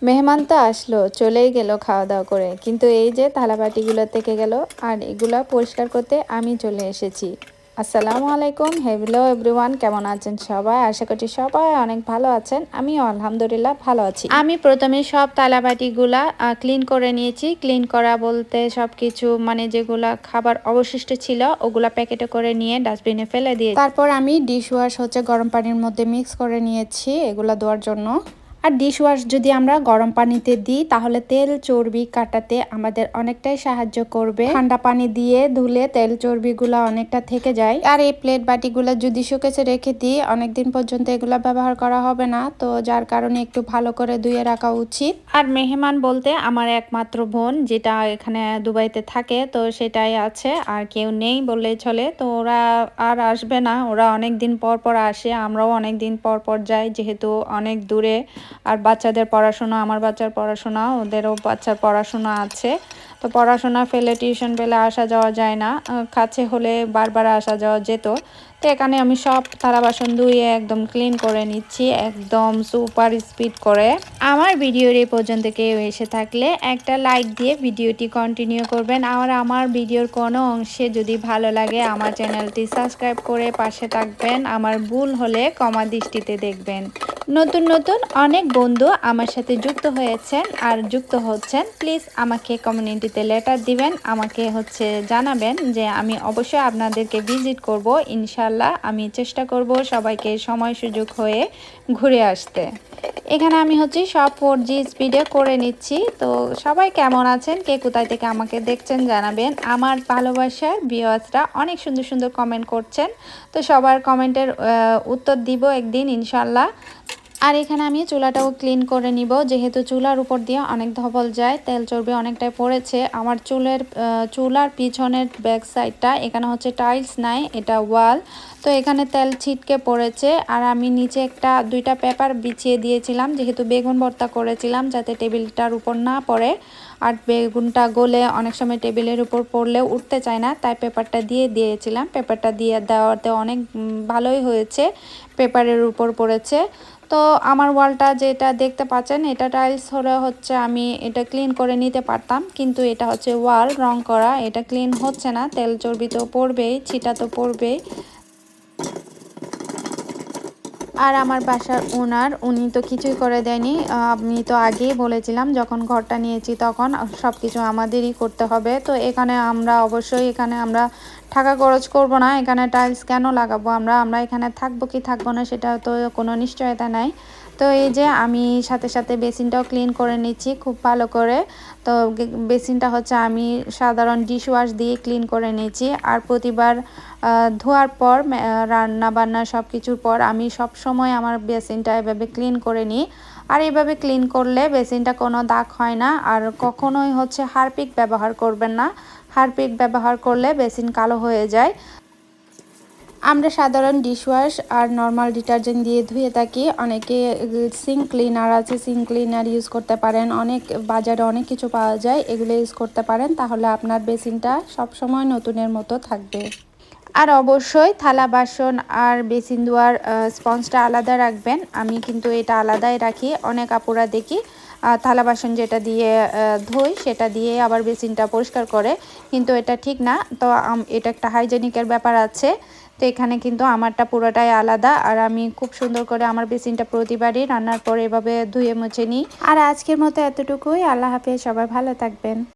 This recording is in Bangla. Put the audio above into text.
মেহমান তো আসলো, চলেই গেল খাওয়া দাওয়া করে, কিন্তু এই যে থালাবাটিগুলো থেকে গেল। আর এগুলা পরিষ্কার করতে আমি চলে এসেছি। আসসালামু আলাইকুম, হ্যালো এভরিওয়ান, কেমন আছেন সবাই? আশা করছি সবাই অনেক ভালো আছেন। আমিও আলহামদুলিল্লাহ ভালো আছি। আমি প্রথমে সব থালাবাটিগুলা ক্লিন করে নিয়েছি। ক্লিন করা বলতে সব কিছু মানে যেগুলা খাবার অবশিষ্ট ছিল ওগুলা প্যাকেটে করে নিয়ে ডাস্টবিনে ফেলে দিয়ে তারপর আমি ডিশ ওয়াশ গরম পানির মধ্যে মিক্স করে নিয়েছি এগুলা ধোয়ার জন্য। আর ডিশ ওয়াশ যদি আমরা গরম পানিতে দিই তাহলে তেল চর্বি কাটাতে আমাদের অনেকটাই সাহায্য করবে। ঠান্ডা পানি দিয়ে ধুলে তেল চর্বিগুলো অনেকটা থেকে যায়। আর এই প্লেট বাটিগুলো যদি শোকেসে রেখে দিই অনেকদিন পর্যন্ত এগুলো ব্যবহার করা হবে না, তো যার কারণে একটু ভালো করে ধুয়ে রাখা উচিত। আর মেহমান বলতে আমার একমাত্র বোন যেটা এখানে দুবাইতে থাকে, তো সেটাই আছে, আর কেউ নেই বললেই চলে। তো ওরা আর আসবে না, ওরা অনেক দিন পর পর আসে, আমরাও অনেক দিন পর পর যাই যেহেতু অনেক দূরে। আর বাচ্চাদের পড়াশোনা, আমার বাচ্চার পড়াশোনা, ওদেরও বাচ্চার পড়াশোনা আছে, তো পড়াশোনা ফেলে টিউশন ফেলে আসা যাওয়া যায় না। কাছে হলে বারবার আসা যাওয়া যেত। তো এখানে আমি সব থালা বাসন ধুয়ে একদম ক্লিন করে নিচ্ছি, একদম সুপার স্পিড করে। আমার ভিডিওর এই পর্যন্ত কেউ এসে থাকলে একটা লাইক দিয়ে ভিডিওটি কন্টিনিউ করবেন। আর আমার ভিডিওর কোনো অংশে যদি ভালো লাগে আমার চ্যানেলটি সাবস্ক্রাইব করে পাশে থাকবেন। আমার ভুল হলে ক্ষমা দৃষ্টিতে দেখবেন। নতুন নতুন অনেক বন্ধু আমার সাথে যুক্ত হয়েছেন আর যুক্ত হচ্ছেন। প্লিজ আমাকে কমিউনিটিতে লেটার দিবেন, আমাকে জানাবেন যে আমি অবশ্যই আপনাদেরকে ভিজিট করব। ইনশাল্লাহ আমি চেষ্টা করব সবাইকে সময় সুযোগ হয়ে ঘুরে আসতে। এখানে আমি সব 4G স্পিডে করে নিচ্ছি। তো সবাই কেমন আছেন, কে কোথায় থেকে আমাকে দেখছেন জানাবেন। আমার ভালোবাসার ভিউয়ার্সরা অনেক সুন্দর সুন্দর কমেন্ট করছেন, তো সবার কমেন্টের উত্তর দিব একদিন ইনশাল্লাহ। আর এখানে আমি চুলাটাও ক্লিন করে নিব, যেহেতু চুলার উপর দিয়ে অনেক ধবল যায়, তেল চর্বি অনেকটাই পড়েছে। আমার চুলার পিছনের ব্যাক সাইডটা এখানে টাইলস নাই, এটা ওয়াল, তো এখানে তেল ছিটকে পড়েছে। আর আমি নিচে দুইটা পেপার বিছিয়ে দিয়েছিলাম, যেহেতু বেগুন ভর্তা করেছিলাম, যাতে টেবিলটার উপর না পড়ে। আর বেগুনটা গলে অনেক সময় টেবিলের উপর পড়লেও উঠতে চায় না, তাই পেপারটা দিয়ে দিয়েছিলাম। পেপারটা দিয়ে দেওয়াতে অনেক ভালোই হয়েছে, পেপারের উপর পড়েছে। তো আমার ওয়ালটা যেটা দেখতে পাচ্ছেন, এটা টাইলস হলে আমি এটা ক্লিন করে নিতে পারতাম, কিন্তু এটা ওয়াল রং করা, এটা ক্লিন হচ্ছে না। তেল চর্বি তো পড়বেই, ছিটা তো পড়বেই। আর আমার বাসার উনি তো কিছুই করে দেয়নি। আমি তো আগেই বলেছিলাম যখন ঘরটা নিয়েছি তখন সব কিছু আমাদেরই করতে হবে। তো এখানে আমরা অবশ্যই আমরা টাকা খরচ করব না, এখানে টাইলস কেন লাগাবো, আমরা এখানে থাকবো কি থাকবো না সেটা তো কোনো নিশ্চয়তা নাই। তো এই যে আমি সাথে সাথে বেসিনটাও ক্লিন করে নিচ্ছি খুব ভালো করে। তো বেসিনটা আমি সাধারণ ডিশ ওয়াশ দিয়ে ক্লিন করে নিচ্ছি। আর প্রতিবার ধোয়ার পর রান্না বান্না সব কিছুর পর আমি সব সময় আমার বেসিনটা এভাবে ক্লিন করে নিই। আর এইভাবে ক্লিন করলে বেসিনটা কোনো দাগ হয় না। আর কখনোই হারপিক ব্যবহার করবেন না, হারপিক ব্যবহার করলে বেসিন কালো হয়ে যায়। আমরা সাধারণ ডিশওয়াশ আর নর্মাল ডিটারজেন্ট দিয়ে ধুয়ে থাকি। অনেকে সিঙ্ক ক্লিনার আছে, সিঙ্ক ক্লিনার ইউজ করতে পারেন। বাজারে অনেক কিছু পাওয়া যায়, এগুলো ইউজ করতে পারেন, তাহলে আপনার বেসিনটা সবসময় নতুনের মতো থাকবে। আর অবশ্যই থালা বাসন আর বেসিন ধোয়ার স্পঞ্জটা আলাদা রাখবেন। আমি কিন্তু এটা আলাদাই রাখি। অনেক আপুরা দেখি থালা বাসন যেটা দিয়ে ধুই সেটা দিয়ে আবার বেসিনটা পরিষ্কার করে, কিন্তু এটা ঠিক না। তো এটা একটা হাইজেনিকের ব্যাপার আছে। তো এখানে কিন্তু আমারটা পুরোটাই আলাদা। আর আমি খুব সুন্দর করে আমার বেসিনটা প্রতিবারই রান্নার পর এভাবে ধুয়ে মুছে নিই। আর আজকের মতো এতটুকুই। আল্লাহ হাফেজ, সবাই ভালো থাকবেন।